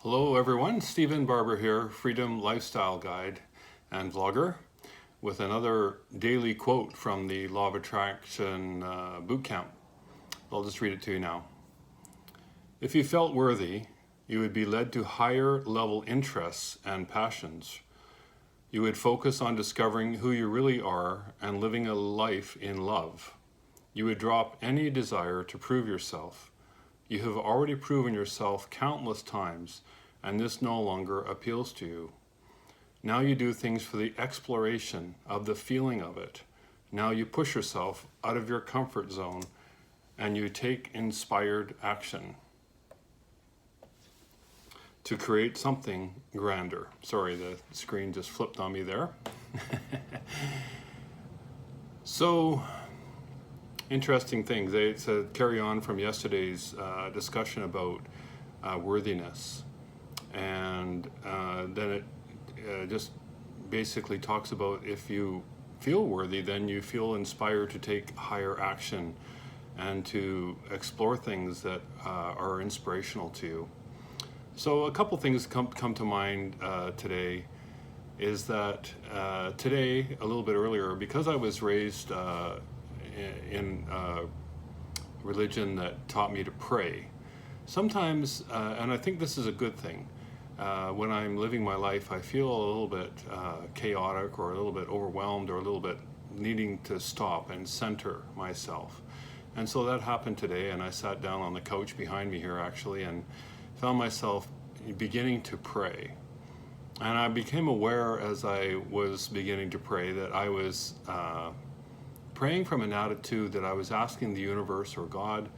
Hello everyone, Stephen Barber here, Freedom Lifestyle Guide and vlogger, with another daily quote from the Law of Attraction Bootcamp. I'll just read it to you now. If you felt worthy, you would be led to higher level interests and passions. You would focus on discovering who you really are and living a life in love. You would drop any desire to prove yourself. You have already proven yourself countless times, and this no longer appeals to you. Now you do things for the exploration of the feeling of it. Now you push yourself out of your comfort zone and you take inspired action to create something grander. Sorry, the screen just flipped on me there. So, interesting things. It's a carry on from yesterday's discussion about worthiness. And then it just basically talks about if you feel worthy, then you feel inspired to take higher action and to explore things that are inspirational to you. So a couple things come to mind today is that today, a little bit earlier, because I was raised in religion that taught me to pray, sometimes, and I think this is a good thing, when I'm living my life, I feel a little bit chaotic or a little bit overwhelmed or a little bit needing to stop and center myself. And so that happened today, and I sat down on the couch behind me here actually and found myself beginning to pray. And I became aware as I was beginning to pray that I was praying from an attitude that I was asking the universe or God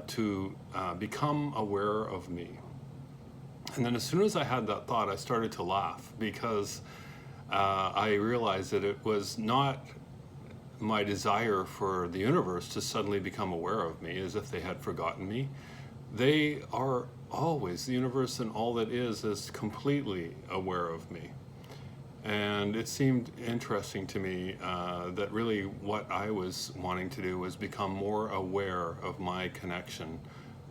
to become aware of me. And then as soon as I had that thought, I started to laugh because I realized that it was not my desire for the universe to suddenly become aware of me as if they had forgotten me. They are always, the universe and all that is completely aware of me. And it seemed interesting to me that really what I was wanting to do was become more aware of my connection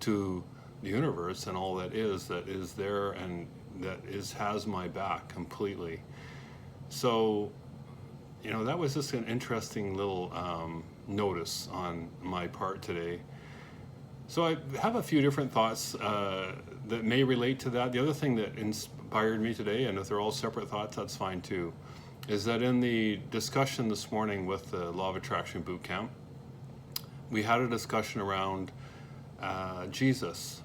to the universe and all that is there and has my back completely. So, that was just an interesting little notice on my part today. So I have a few different thoughts that may relate to that. The other thing that inspired me today, and if they're all separate thoughts, that's fine too, is that in the discussion this morning with the Law of Attraction Bootcamp, we had a discussion around Jesus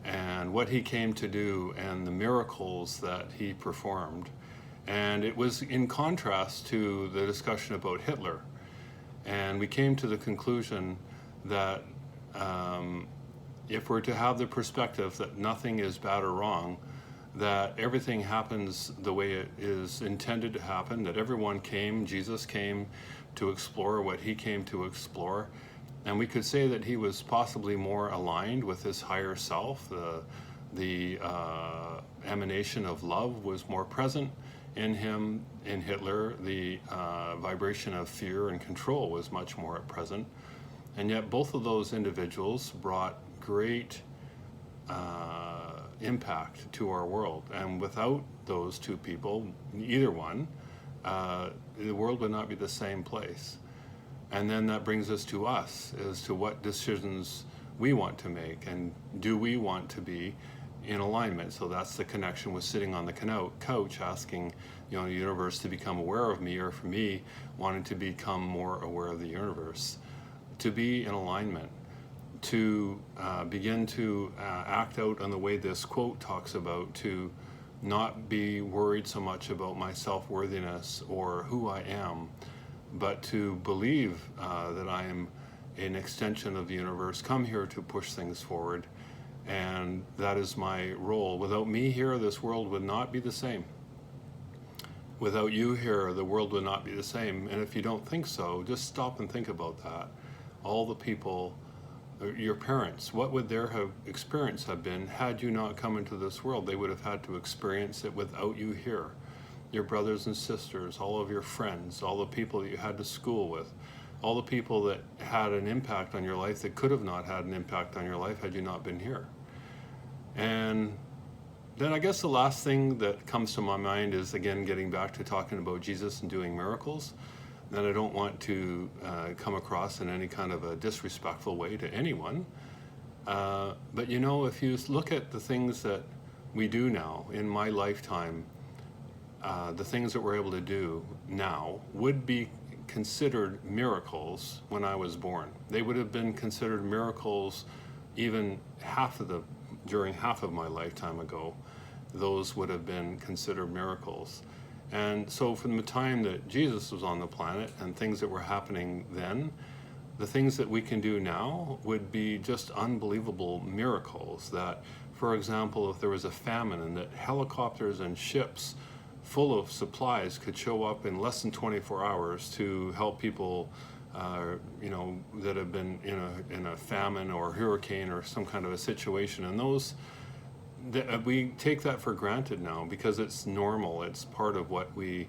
and what he came to do and the miracles that he performed. And it was in contrast to the discussion about Hitler. And we came to the conclusion that if we're to have the perspective that nothing is bad or wrong, that everything happens the way it is intended to happen, that Jesus came to explore what he came to explore, and we could say that he was possibly more aligned with his higher self. The emanation of love was more present in him. In Hitler, the vibration of fear and control was much more present. And yet both of those individuals brought great impact to our world. And without those two people, either one, the world would not be the same place. And then that brings us to as to what decisions we want to make, and do we want to be in alignment. So that's the connection with sitting on the couch asking the universe to become aware of me, or for me wanting to become more aware of the universe, to be in alignment, to begin to act out on the way this quote talks about, to not be worried so much about my self-worthiness or who I am, but to believe that I am an extension of the universe, come here to push things forward, and that is my role. Without me here, this world would not be the same. Without you here, the world would not be the same. And if you don't think so, just stop and think about that. All the people, your parents, what would their experience have been had you not come into this world? They would have had to experience it without you here. Your brothers and sisters, all of your friends, all the people that you had to school with, all the people that had an impact on your life that could have not had an impact on your life had you not been here. And then I guess the last thing that comes to my mind is, again, getting back to talking about Jesus and doing miracles. And I don't want to come across in any kind of a disrespectful way to anyone. But you know, if you look at the things that we do now in my lifetime, the things that we're able to do now would be considered miracles when I was born. They would have been considered miracles even during half of my lifetime ago. Those would have been considered miracles. And so from the time that Jesus was on the planet and things that were happening then, the things that we can do now would be just unbelievable miracles. That, for example, if there was a famine and that helicopters and ships full of supplies could show up in less than 24 hours to help people, that have been in a famine or hurricane or some kind of a situation. And we take that for granted now because it's normal. It's part of what we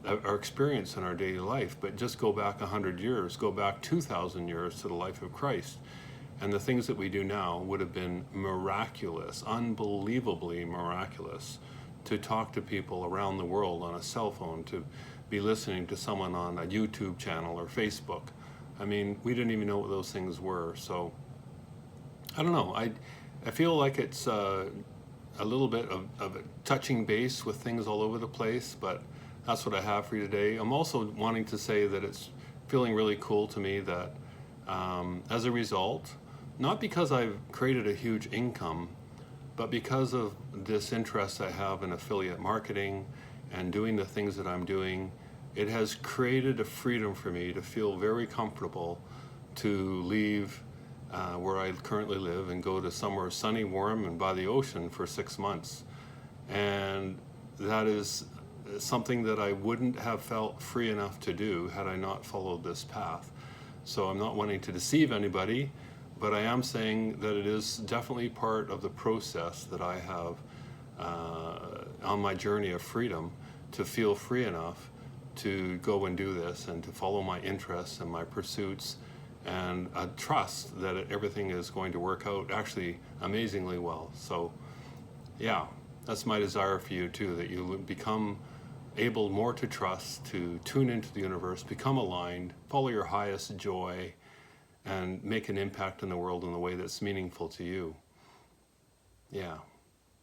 are experiencing in our daily life. But just go back 100 years, go back 2,000 years to the life of Christ. And the things that we do now would have been miraculous, unbelievably miraculous. To talk to people around the world on a cell phone, to be listening to someone on a YouTube channel or Facebook. I mean, we didn't even know what those things were. So, I don't know. I feel like it's a little bit of a touching base with things all over the place, but that's what I have for you today. I'm also wanting to say that it's feeling really cool to me that as a result, not because I've created a huge income, but because of this interest I have in affiliate marketing and doing the things that I'm doing, it has created a freedom for me to feel very comfortable to leave where I currently live and go to somewhere sunny, warm, and by the ocean for 6 months. And that is something that I wouldn't have felt free enough to do had I not followed this path. So I'm not wanting to deceive anybody, but I am saying that it is definitely part of the process that I have on my journey of freedom to feel free enough to go and do this and to follow my interests and my pursuits and trust that everything is going to work out actually amazingly well. So yeah, that's my desire for you too, that you become able more to trust, to tune into the universe, become aligned, follow your highest joy, and make an impact in the world in a way that's meaningful to you. Yeah.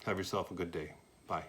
Have yourself a good day. Bye.